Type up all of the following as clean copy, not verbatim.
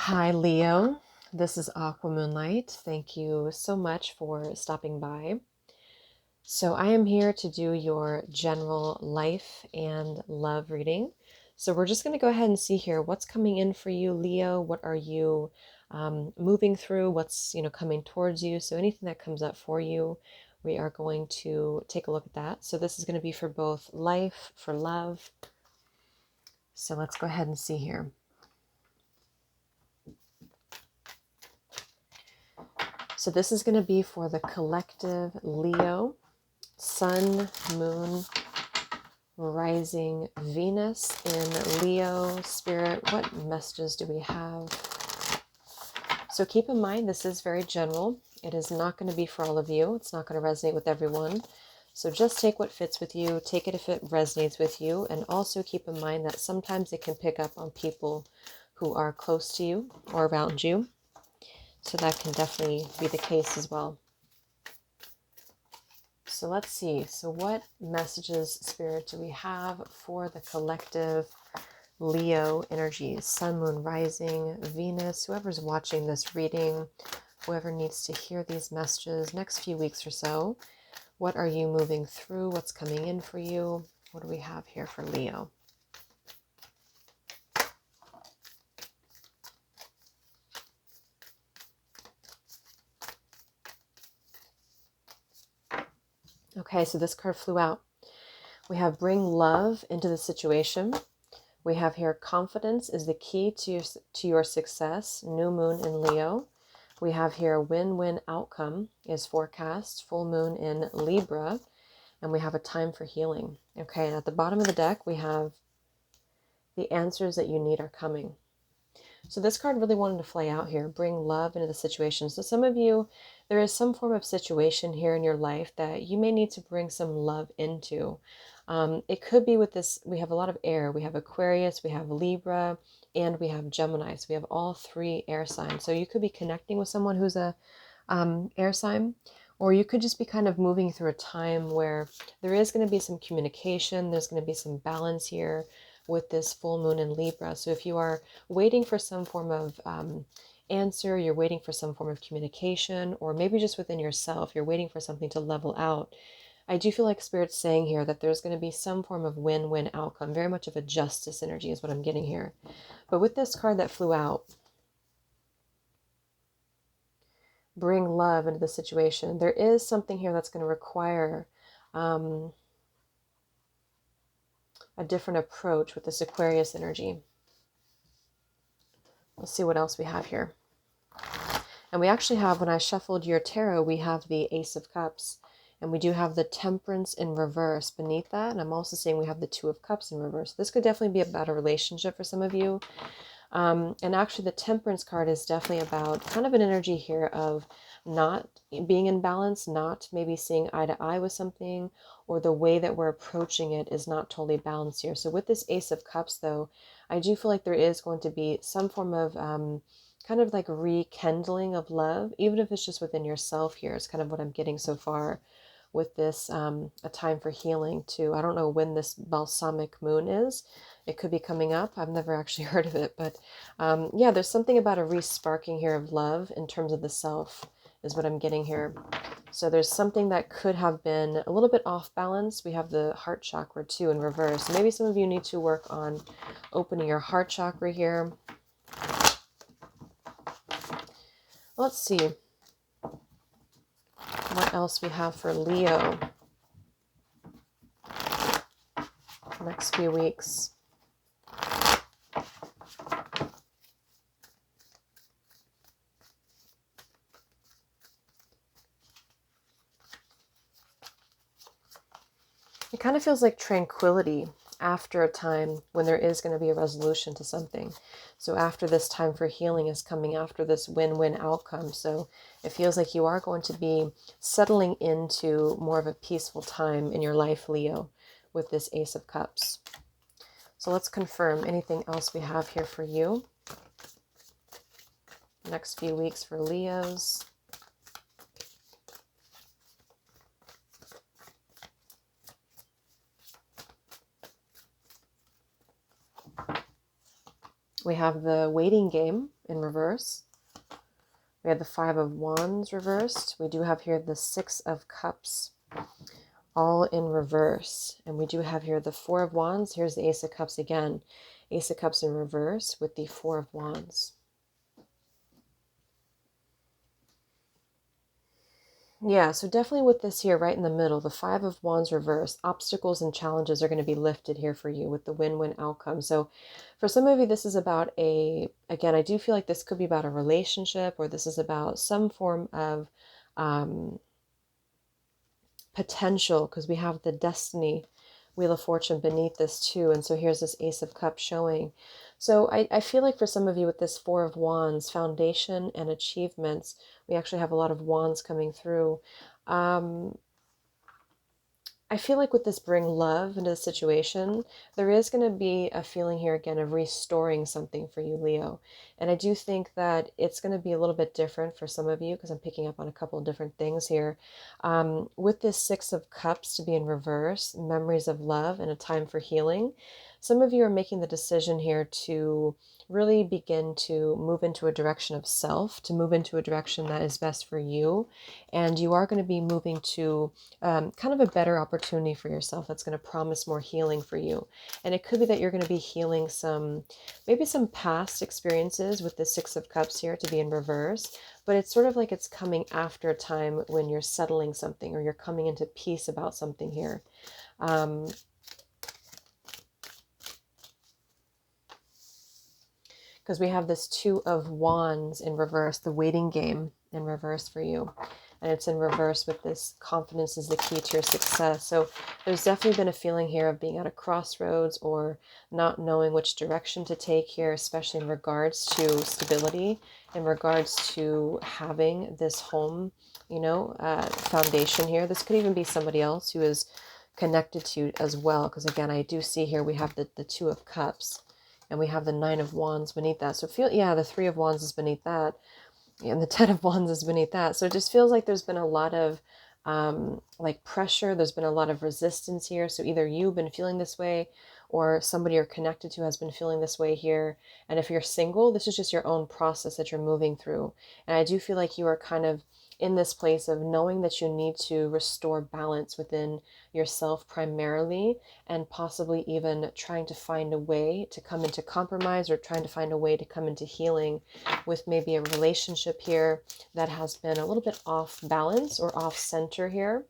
Hi, Leo. This is Aqua Moonlight. Thank you so much for stopping by. So, I am here to do your general life and love reading. So, we're just going to go ahead and see here what's coming in for you, Leo. What are you moving through? What's coming towards you? So, anything that comes up for you, we are going to take a look at that. So, this is going to be for both life, for love. So, let's go ahead and see here. So this is going to be for the collective Leo, Sun, Moon, Rising, Venus in Leo. Spirit, what messages do we have? So keep in mind, this is very general. It is not going to be for all of you. It's not going to resonate with everyone. So just take what fits with you. Take it if it resonates with you. And also keep in mind that sometimes it can pick up on people who are close to you or around you. So that can definitely be the case as well. So let's see. So what messages, Spirit, do we have for the collective Leo energies? Sun, Moon, Rising, Venus, whoever's watching this reading, whoever needs to hear these messages next few weeks or so. What are you moving through? What's coming in for you? What do we have here for Leo? Okay, so this card flew out. We have bring love into the situation. We have here confidence is the key to your success. New moon in Leo. We have here win-win outcome is forecast. Full moon in Libra. And we have a time for healing. Okay, and at the bottom of the deck, we have the answers that you need are coming. So this card really wanted to fly out here, bring love into the situation. So some of you, there is some form of situation here in your life that you may need to bring some love into. It could be with this, we have a lot of air. We have Aquarius, we have Libra, and we have Gemini. So we have all three air signs. So you could be connecting with someone who's a air sign, or you could just be kind of moving through a time where there is going to be some communication. There's going to be some balance here with this full moon in Libra. So if you are waiting for some form of answer, you're waiting for some form of communication, or maybe just within yourself, you're waiting for something to level out. I do feel like Spirit's saying here that there's going to be some form of win-win outcome, very much of a justice energy is what I'm getting here. But with this card that flew out, bring love into the situation, there is something here that's going to require a different approach with this Aquarius energy. Let's see what else we have here. And we actually have, when I shuffled your tarot, we have the Ace of Cups. And we do have the Temperance in reverse beneath that. And I'm also seeing we have the Two of Cups in reverse. This could definitely be about a relationship for some of you. And actually the Temperance card is definitely about kind of an energy here of not being in balance, not maybe seeing eye to eye with something, or the way that we're approaching it is not totally balanced here. So with this Ace of Cups, though, I do feel like there is going to be some form of kind of like rekindling of love, even if it's just within yourself here. It's kind of what I'm getting so far with this, a time for healing too. I don't know when this balsamic moon is. It could be coming up. I've never actually heard of it, but yeah, there's something about a re-sparking here of love in terms of the self is what I'm getting here. So there's something that could have been a little bit off balance. We have the heart chakra too in reverse. Maybe some of you need to work on opening your heart chakra here. Let's see what else we have for Leo next few weeks. It kind of feels like tranquility after a time when there is going to be a resolution to something. So after this time for healing is coming, after this win-win outcome. So it feels like you are going to be settling into more of a peaceful time in your life, Leo, with this Ace of Cups. So let's confirm anything else we have here for you. Next few weeks for Leos. We have the waiting game in reverse. We have the Five of Wands reversed. We do have here the Six of Cups, all in reverse. And we do have here the Four of Wands. Here's the Ace of Cups again. Ace of Cups in reverse with the Four of Wands. Yeah, so definitely with this here right in the middle, the Five of Wands reverse, obstacles and challenges are going to be lifted here for you with the win-win outcome. So for some of you, this is about again, I do feel like this could be about a relationship, or this is about some form of potential, because we have the Destiny Wheel of Fortune beneath this too. And so here's this Ace of Cups showing. So I feel like for some of you with this Four of Wands, foundation and achievements, we actually have a lot of wands coming through. I feel like with this bring love into the situation, there is going to be a feeling here again of restoring something for you, Leo. And I do think that it's going to be a little bit different for some of you, because I'm picking up on a couple of different things here. With this Six of Cups to be in reverse, memories of love and a time for healing, some of you are making the decision here to really begin to move into a direction of self, to move into a direction that is best for you. And you are going to be moving to kind of a better opportunity for yourself that's going to promise more healing for you. And it could be that you're going to be healing maybe some past experiences with the Six of Cups here to be in reverse, but it's sort of like it's coming after a time when you're settling something, or you're coming into peace about something here. Because we have this Two of Wands in reverse, the waiting game in reverse for you. And it's in reverse with this confidence is the key to your success. So there's definitely been a feeling here of being at a crossroads, or not knowing which direction to take here, especially in regards to stability, in regards to having this home, foundation here. This could even be somebody else who is connected to you as well. Because again, I do see here we have the Two of Cups. And we have the Nine of Wands beneath that. So the Three of Wands is beneath that. And the Ten of Wands is beneath that. So it just feels like there's been a lot of pressure. There's been a lot of resistance here. So either you've been feeling this way, or somebody you're connected to has been feeling this way here. And if you're single, this is just your own process that you're moving through. And I do feel like you are kind of in this place of knowing that you need to restore balance within yourself primarily, and possibly even trying to find a way to come into compromise, or trying to find a way to come into healing with maybe a relationship here that has been a little bit off balance or off center here.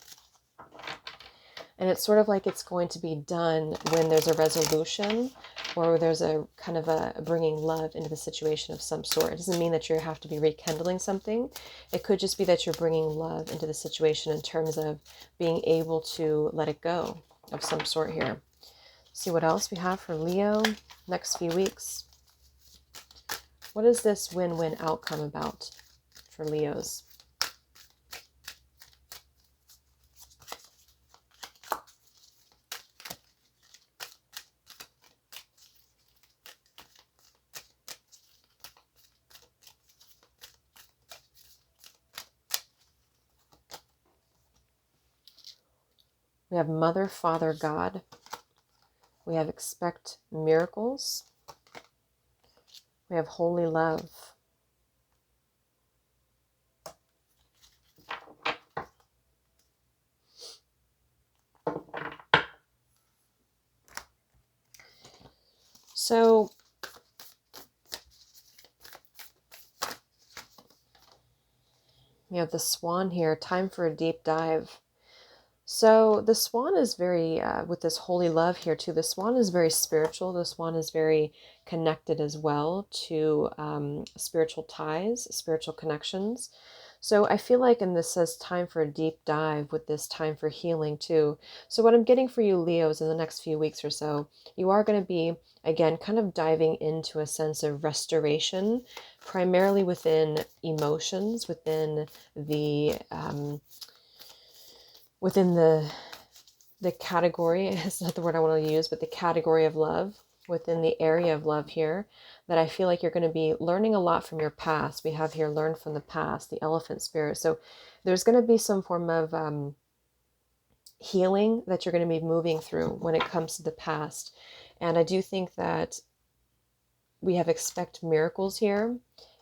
And it's sort of like it's going to be done when there's a resolution, or there's a kind of a bringing love into the situation of some sort. It doesn't mean that you have to be rekindling something. It could just be that you're bringing love into the situation in terms of being able to let it go of some sort here. See what else we have for Leo next few weeks. What is this win-win outcome about for Leos? We have Mother, Father, God. We have expect miracles. We have holy love. So we have the Swan here, time for a deep dive. So the Swan is very, with this holy love here too, the Swan is very spiritual. The Swan is very connected as well to spiritual ties, spiritual connections. So I feel like, and this says time for a deep dive with this time for healing too. So what I'm getting for you Leos in the next few weeks or so, you are going to be, again, kind of diving into a sense of restoration, primarily within emotions, within the category, it's not the word I want to use, but the category of love, within the area of love here, that I feel like you're going to be learning a lot from your past. We have here learn from the past, the elephant spirit. So there's going to be some form of healing that you're going to be moving through when it comes to the past. And I do think that we have expect miracles here,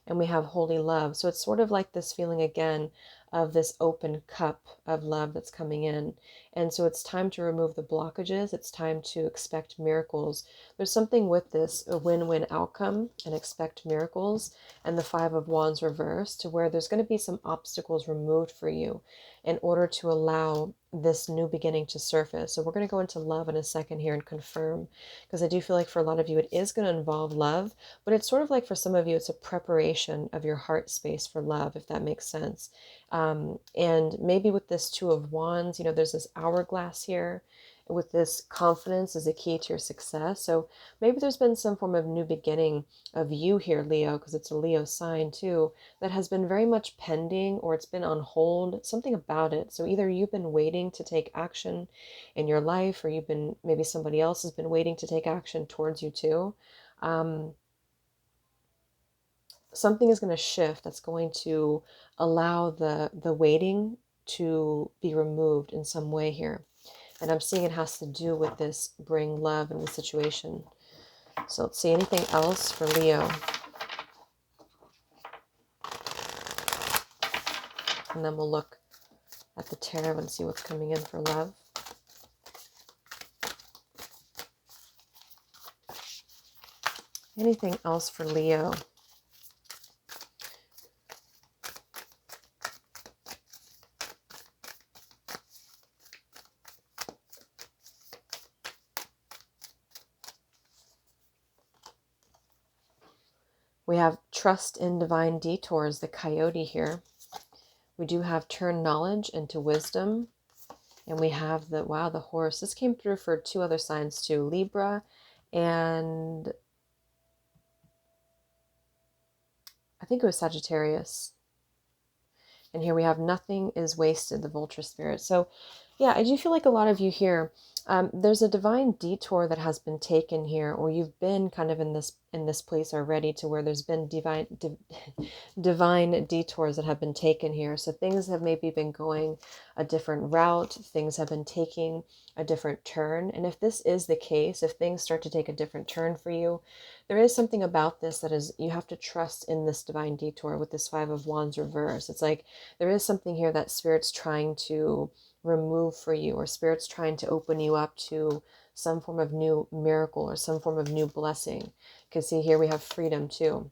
and we have holy love. So it's sort of like this feeling again of this open cup of love that's coming in. And so it's time to remove the blockages. It's time to expect miracles. There's something with this, a win-win outcome, and expect miracles, and the Five of Wands reversed, to where there's going to be some obstacles removed for you in order to allow this new beginning to surface. So we're going to go into love in a second here and confirm, because I do feel like for a lot of you it is going to involve love, but it's sort of like for some of you it's a preparation of your heart space for love, if that makes sense. And maybe with this Two of Wands, you know, there's this hourglass here with this confidence is a key to your success. So maybe there's been some form of new beginning of you here, Leo, because it's a Leo sign too, that has been very much pending, or it's been on hold, something about it. So either you've been waiting to take action in your life, or you've been, maybe somebody else has been waiting to take action towards you too. Something is going to shift that's going to allow the waiting to be removed in some way here. And I'm seeing it has to do with this bring love in the situation. So let's see, anything else for Leo? And then we'll look at the tarot and see what's coming in for love. Anything else for Leo? We have trust in divine detours, the coyote here. We do have turn knowledge into wisdom. And we have the, wow, the horse. This came through for two other signs too, Libra and I think it was Sagittarius. And here we have nothing is wasted, the vulture spirit. So yeah, I do feel like a lot of you here, there's a divine detour that has been taken here, or you've been kind of in this place already, to where there's been divine detours that have been taken here. So things have maybe been going a different route, things have been taking a different turn. And if this is the case, if things start to take a different turn for you, there is something about this that is, you have to trust in this divine detour with this Five of Wands reverse. It's like there is something here that Spirit's trying to remove for you, or Spirit's trying to open you up to some form of new miracle or some form of new blessing. Because see, here we have freedom too.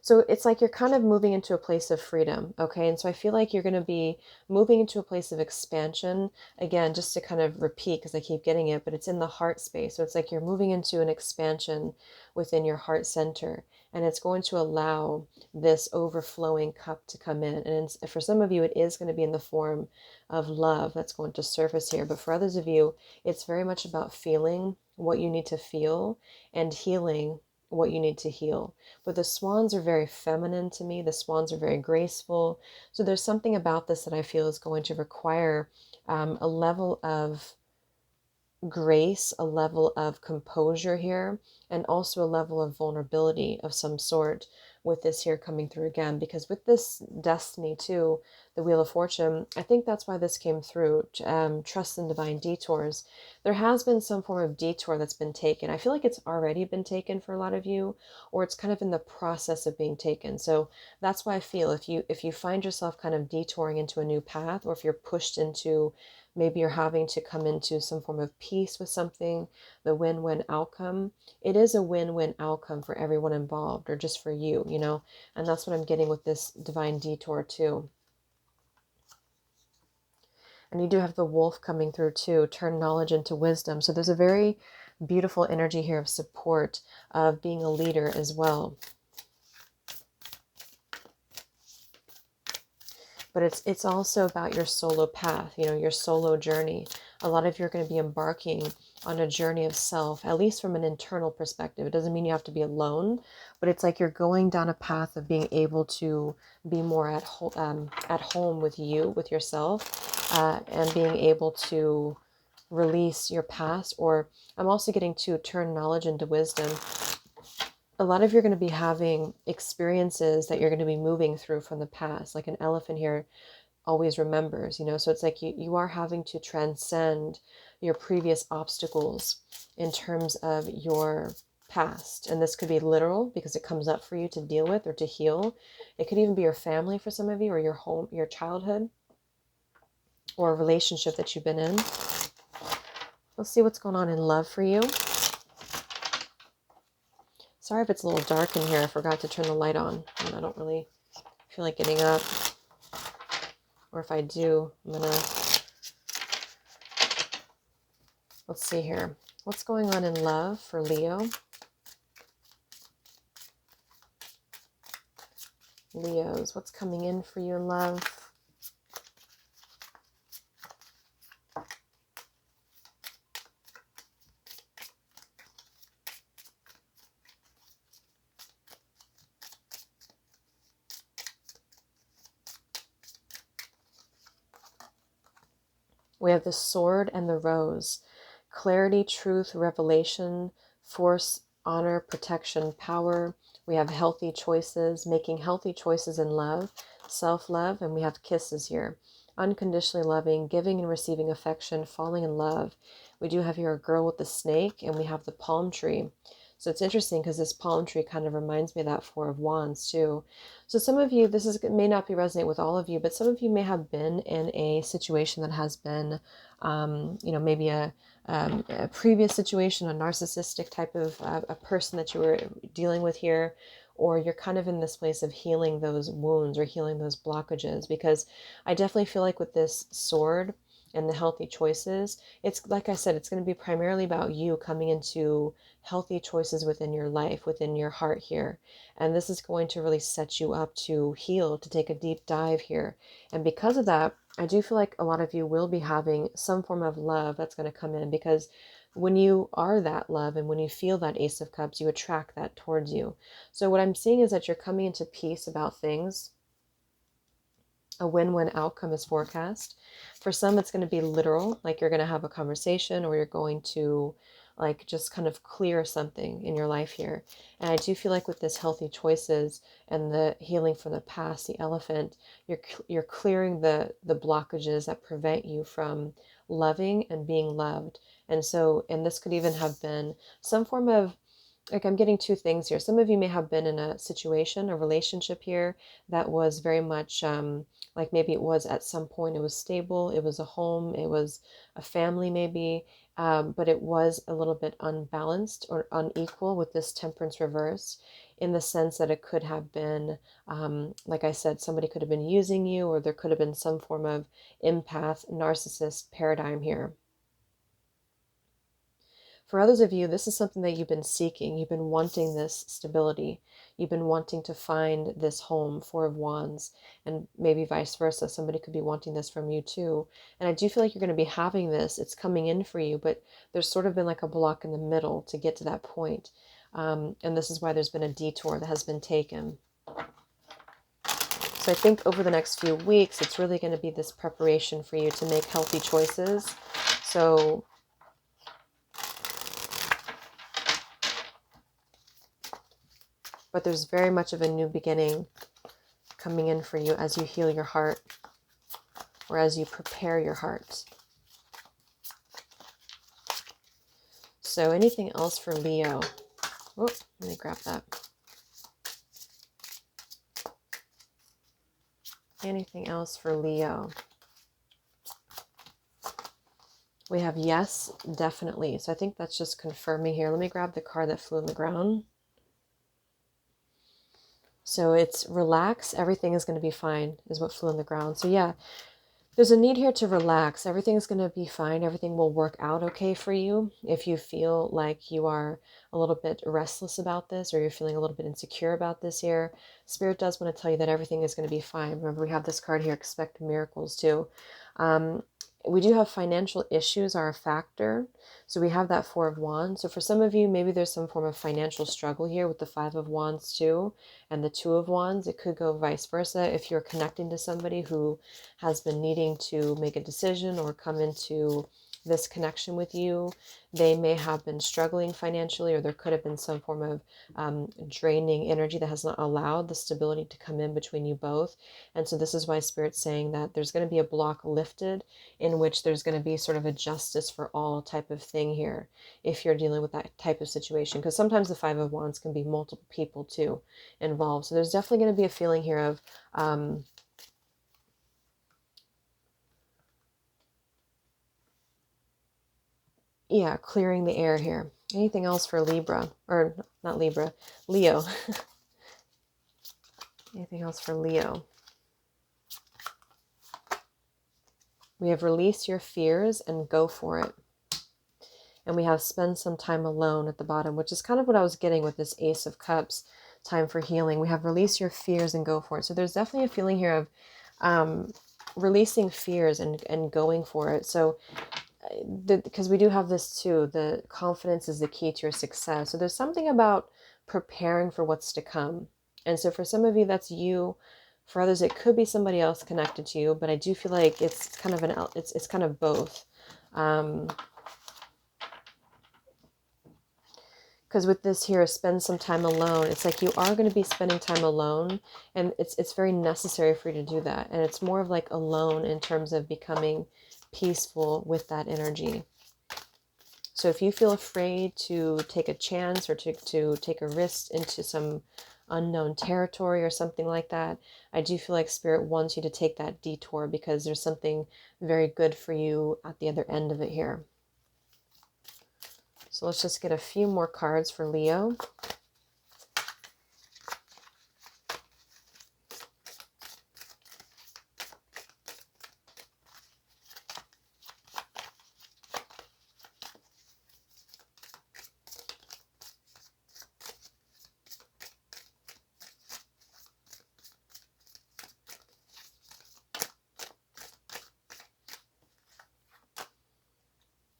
So it's like you're kind of moving into a place of freedom, okay? And so I feel like you're going to be moving into a place of expansion. Again, just to kind of repeat, because I keep getting it, but it's in the heart space. So it's like you're moving into an expansion within your heart center. And it's going to allow this overflowing cup to come in. And for some of you, it is going to be in the form of love that's going to surface here. But for others of you, it's very much about feeling what you need to feel and healing what you need to heal. But the swans are very feminine to me. The swans are very graceful. So there's something about this that I feel is going to require a level of grace, a level of composure here, and also a level of vulnerability of some sort with this here coming through again. Because with this destiny too, the Wheel of Fortune, I think that's why this came through, trust in divine detours. There has been some form of detour that's been taken. I feel like it's already been taken for a lot of you, or it's kind of in the process of being taken. So that's why I feel if you find yourself kind of detouring into a new path, or if you're pushed into, maybe you're having to come into some form of peace with something, the win-win outcome. It is a win-win outcome for everyone involved, or just for you, you know? And that's what I'm getting with this divine detour too. And you do have the wolf coming through too, turn knowledge into wisdom. So there's a very beautiful energy here of support, of being a leader as well. But it's also about your solo path, you know, your solo journey. A lot of you are going to be embarking on a journey of self, at least from an internal perspective. It doesn't mean you have to be alone, but it's like you're going down a path of being able to be more at home with you, with yourself, and being able to release your past. Or I'm also getting to turn knowledge into wisdom. A lot of you are going to be having experiences that you're going to be moving through from the past. Like an elephant here always remembers, you know, so it's like you are having to transcend your previous obstacles in terms of your past. And this could be literal because it comes up for you to deal with or to heal. It could even be your family for some of you, or your home, your childhood, or a relationship that you've been in. Let's see what's going on in love for you. Sorry if it's a little dark in here. I forgot to turn the light on, and I don't really feel like getting up. Or if I do, I'm gonna... Let's see here. What's going on in love for Leo? Leos, what's coming in for you in love? We have the sword and the rose. Clarity, truth, revelation, force, honor, protection, power. We have healthy choices, making healthy choices in love, self-love, and we have kisses here. Unconditionally loving, giving and receiving affection, falling in love. We do have here a girl with the snake, and we have the palm tree. So it's interesting because this palm tree kind of reminds me of that Four of Wands too. So some of you, may not be resonate with all of you, but some of you may have been in a situation that has been, maybe a previous situation, a narcissistic type of a person that you were dealing with here, or you're kind of in this place of healing those wounds or healing those blockages. Because I definitely feel like with this sword and the healthy choices, it's like I said, it's going to be primarily about you coming into healthy choices within your life, within your heart here. And this is going to really set you up to heal, to take a deep dive here. And because of that, I do feel like a lot of you will be having some form of love that's going to come in, because when you are that love and when you feel that Ace of Cups, you attract that towards you. So what I'm seeing is that you're coming into peace about things. A win-win outcome is forecast. For some, it's going to be literal, like you're going to have a conversation, or you're going to like just kind of clear something in your life here. And I do feel like with this healthy choices and the healing from the past, the elephant, you're clearing the blockages that prevent you from loving and being loved. And this could even have been some form of, like, I'm getting two things here. Some of you may have been in a situation, a relationship here that was very much like maybe it was at some point, it was stable, it was a home, it was a family maybe, but it was a little bit unbalanced or unequal with this temperance reverse, in the sense that it could have been, like I said, somebody could have been using you, or there could have been some form of empath, narcissist paradigm here. For others of you, this is something that you've been seeking. You've been wanting this stability. You've been wanting to find this home, Four of Wands, and maybe vice versa. Somebody could be wanting this from you too. And I do feel like you're going to be having this. It's coming in for you, but there's sort of been like a block in the middle to get to that point. And this is why there's been a detour that has been taken. So I think over the next few weeks, it's really going to be this preparation for you to make healthy choices. So but there's very much of a new beginning coming in for you as you heal your heart, or as you prepare your heart. So anything else for Leo? Oh, let me grab that. Anything else for Leo? We have yes, definitely. So I think that's just confirming here. Let me grab the card that flew on the ground. So it's relax, everything is going to be fine, is what flew on the ground. So yeah, there's a need here to relax. Everything's going to be fine. Everything will work out okay for you. If you feel like you are a little bit restless about this, or you're feeling a little bit insecure about this here, Spirit does want to tell you that everything is going to be fine. Remember, we have this card here, expect miracles too. We do have financial issues are a factor. So we have that Four of Wands. So for some of you, maybe there's some form of financial struggle here with the Five of Wands too, and the Two of Wands. It could go vice versa if you're connecting to somebody who has been needing to make a decision or come into this connection with you. They may have been struggling financially, or there could have been some form of draining energy that has not allowed the stability to come in between you both. And so this is why Spirit's saying that there's going to be a block lifted, in which there's going to be sort of a justice for all type of thing here, if you're dealing with that type of situation. Because sometimes the Five of Wands can be multiple people too involved. So there's definitely going to be a feeling here of yeah, clearing the air here. Anything else for Libra? Or not Libra, Leo. Anything else for Leo? We have release your fears and go for it. And we have spend some time alone at the bottom, which is kind of what I was getting with this Ace of Cups, time for healing. We have release your fears and go for it. So there's definitely a feeling here of releasing fears and going for it. So because we do have this too, the confidence is the key to your success. So there's something about preparing for what's to come. And so for some of you, that's you. For others, it could be somebody else connected to you, but I do feel like it's kind of it's kind of both. Because with this here, spend some time alone. It's like you are going to be spending time alone, and it's very necessary for you to do that. And it's more of like alone in terms of becoming peaceful with that energy. So if you feel afraid to take a chance or to take a risk into some unknown territory or something like that, I do feel like Spirit wants you to take that detour, because there's something very good for you at the other end of it here. So let's just get a few more cards for Leo.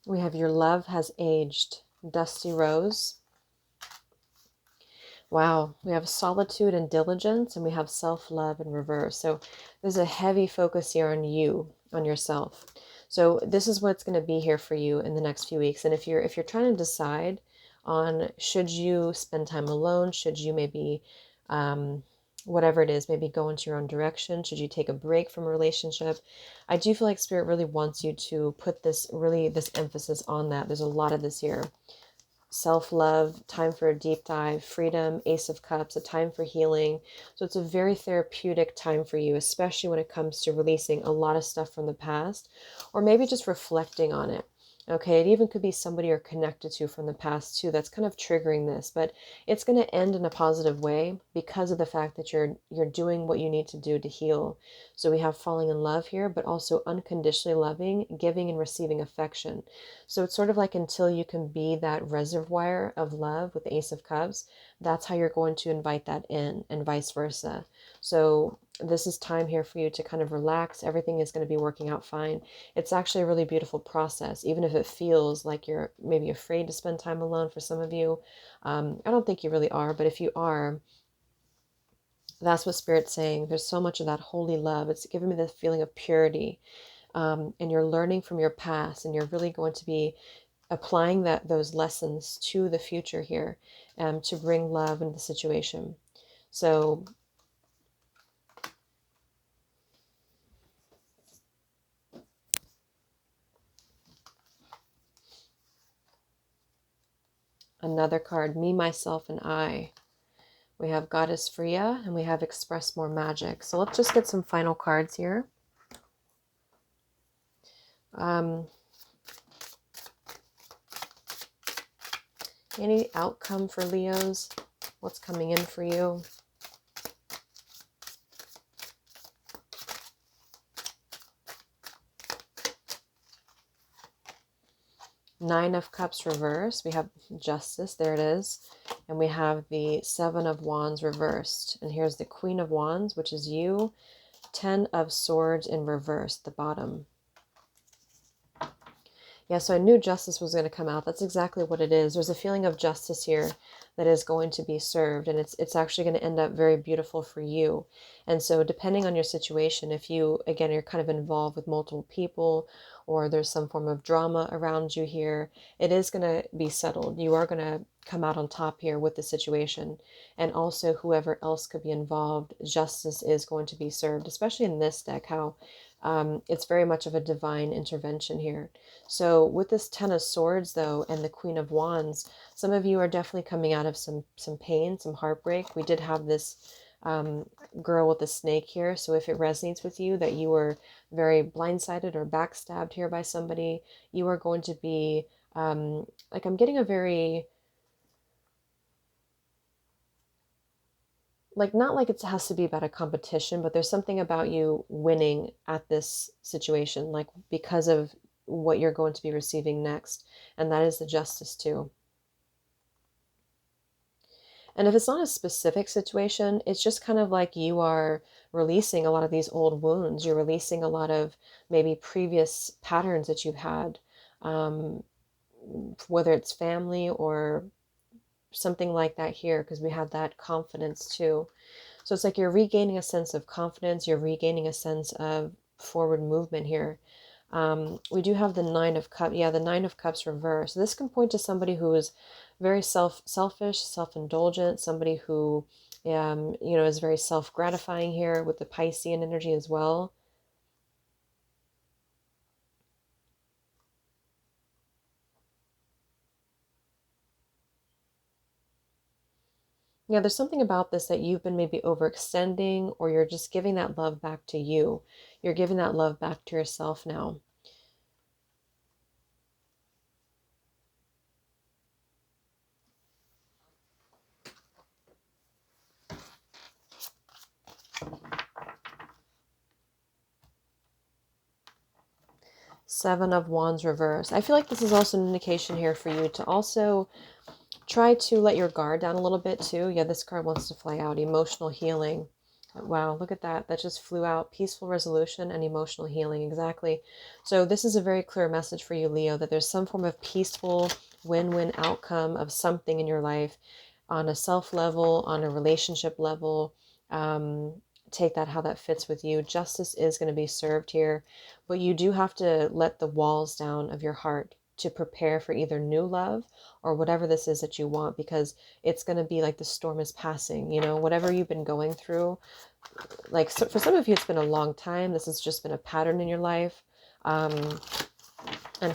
We have your love has aged, dusty rose. Wow, we have solitude and diligence, and we have self-love in reverse. So there's a heavy focus here on you, on yourself. So this is what's going to be here for you in the next few weeks. And if you're trying to decide on, should you spend time alone, should you maybe whatever it is, maybe go into your own direction, should you take a break from a relationship, I do feel like Spirit really wants you to put this emphasis on that. There's a lot of this here. Self-love, time for a deep dive, freedom, Ace of Cups, a time for healing. So it's a very therapeutic time for you, especially when it comes to releasing a lot of stuff from the past, or maybe just reflecting on it. Okay, it even could be somebody you're connected to from the past too that's kind of triggering this, but it's going to end in a positive way because of the fact that you're doing what you need to do to heal. So we have falling in love here, but also unconditionally loving, giving and receiving affection. So it's sort of like until you can be that reservoir of love with the Ace of Cups, that's how you're going to invite that in, and vice versa. So this is time here for you to kind of relax. Everything is going to be working out fine. It's actually a really beautiful process, even if it feels like you're maybe afraid to spend time alone for some of you. I don't think you really are, but if you are, that's what Spirit's saying. There's so much of that holy love. It's giving me the feeling of purity. And you're learning from your past, and you're really going to be applying those lessons to the future here, to bring love into the situation. So another card, me, myself, and I. We have Goddess Freya, and we have Express More Magic. So let's just get some final cards here. Any outcome for Leos? What's coming in for you? Nine of Cups reversed. We have Justice. There it is. And we have the Seven of Wands reversed. And here's the Queen of Wands, which is you. 10 of Swords in reverse, the bottom. Yeah, so I knew justice was going to come out. That's exactly what it is. There's a feeling of justice here that is going to be served, and it's actually going to end up very beautiful for you. And so depending on your situation, if you, again, you're kind of involved with multiple people, or there's some form of drama around you here, it is going to be settled. You are going to come out on top here with the situation. And also whoever else could be involved, justice is going to be served, especially in this deck, how it's very much of a divine intervention here. So with this Ten of Swords, though, and the Queen of Wands, some of you are definitely coming out of some pain, some heartbreak. We did have this girl with the snake here. So if it resonates with you that you were very blindsided or backstabbed here by somebody, you are going to be, like I'm getting a very, like, not like it has to be about a competition, but there's something about you winning at this situation, like because of what you're going to be receiving next. And that is the Justice too. And if it's not a specific situation, it's just kind of like you are releasing a lot of these old wounds. You're releasing a lot of maybe previous patterns that you've had, whether it's family or something like that here, because we have that confidence too. So it's like you're regaining a sense of confidence. You're regaining a sense of forward movement here. We do have the Nine of Cups. Yeah, the Nine of Cups reversed. This can point to somebody who is very selfish, self-indulgent, somebody who, is very self-gratifying here with the Piscean energy as well. Yeah, there's something about this that you've been maybe overextending, or you're just giving that love back to you. You're giving that love back to yourself now. Seven of Wands reversed. I feel like this is also an indication here for you to also try to let your guard down a little bit too. Yeah, this card wants to fly out. Emotional healing. Wow, look at that. That just flew out. Peaceful resolution and emotional healing. Exactly. So this is a very clear message for you, Leo, that there's some form of peaceful win-win outcome of something in your life on a self level, on a relationship level. Take that how that fits with you. Justice is going to be served here, but you do have to let the walls down of your heart to prepare for either new love or whatever this is that you want, because it's going to be like the storm is passing, whatever you've been going through. Like, so for some of you, it's been a long time. This has just been a pattern in your life. And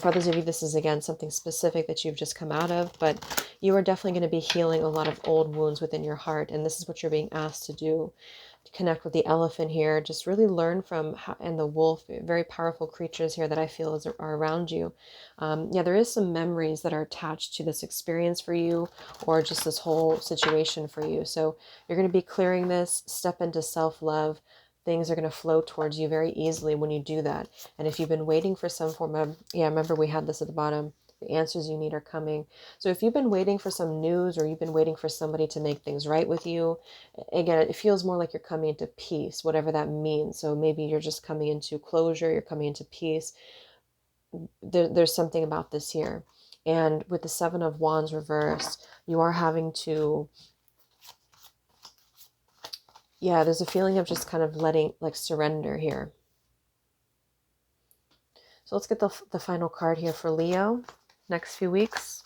for others of you, this is, again, something specific that you've just come out of, but you are definitely going to be healing a lot of old wounds within your heart. And this is what you're being asked to do. To connect with the elephant here, just really learn from, and the wolf, very powerful creatures here that I feel are around you. Yeah, there is some memories that are attached to this experience for you, or just this whole situation for you. So you're going to be clearing this, step into self-love. Things are going to flow towards you very easily when you do that. And if you've been waiting for some form of, yeah, remember we had this at the bottom, the answers you need are coming. So if you've been waiting for some news, or you've been waiting for somebody to make things right with you, again, it feels more like you're coming into peace, whatever that means. So maybe you're just coming into closure, you're coming into peace. There's something about this here. And with the Seven of Wands reversed, you are having to, yeah, there's a feeling of just kind of letting, like, surrender here. So let's get the final card here for Leo next few weeks.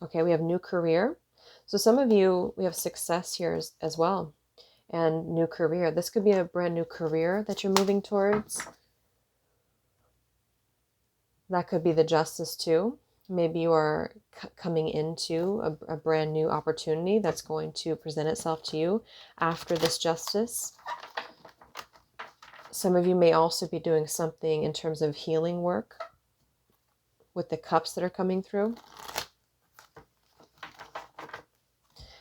Okay, we have new career. So some of you, we have success here as well, and new career. This could be a brand new career that you're moving towards. That could be the Justice too. Maybe you are coming into a brand new opportunity that's going to present itself to you after this Justice. Some of you may also be doing something in terms of healing work with the cups that are coming through.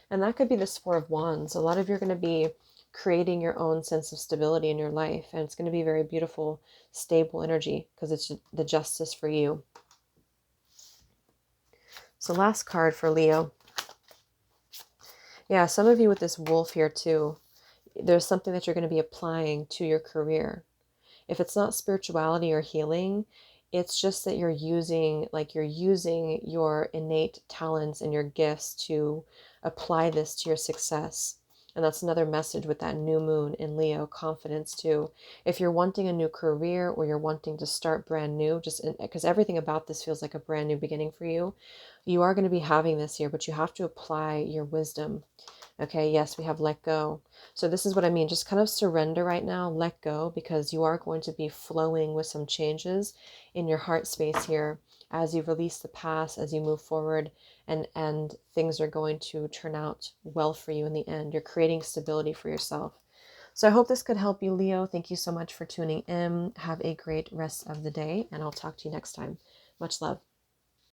And that could be this Four of Wands. A lot of you are going to be creating your own sense of stability in your life. And it's going to be very beautiful, stable energy, because it's the Justice for you. So last card for Leo. Yeah, some of you with this wolf here too. There's something that you're going to be applying to your career. If it's not spirituality or healing, it's just that you're using your innate talents and your gifts to apply this to your success. And that's another message with that new moon in Leo, confidence too. If you're wanting a new career or you're wanting to start brand new, just because everything about this feels like a brand new beginning for you, you are going to be having this here, but you have to apply your wisdom. Okay, yes, we have let go. So this is what I mean. Just kind of surrender right now, let go, because you are going to be flowing with some changes in your heart space here as you release the past, as you move forward, and things are going to turn out well for you in the end. You're creating stability for yourself. So I hope this could help you, Leo. Thank you so much for tuning in. Have a great rest of the day, and I'll talk to you next time. Much love.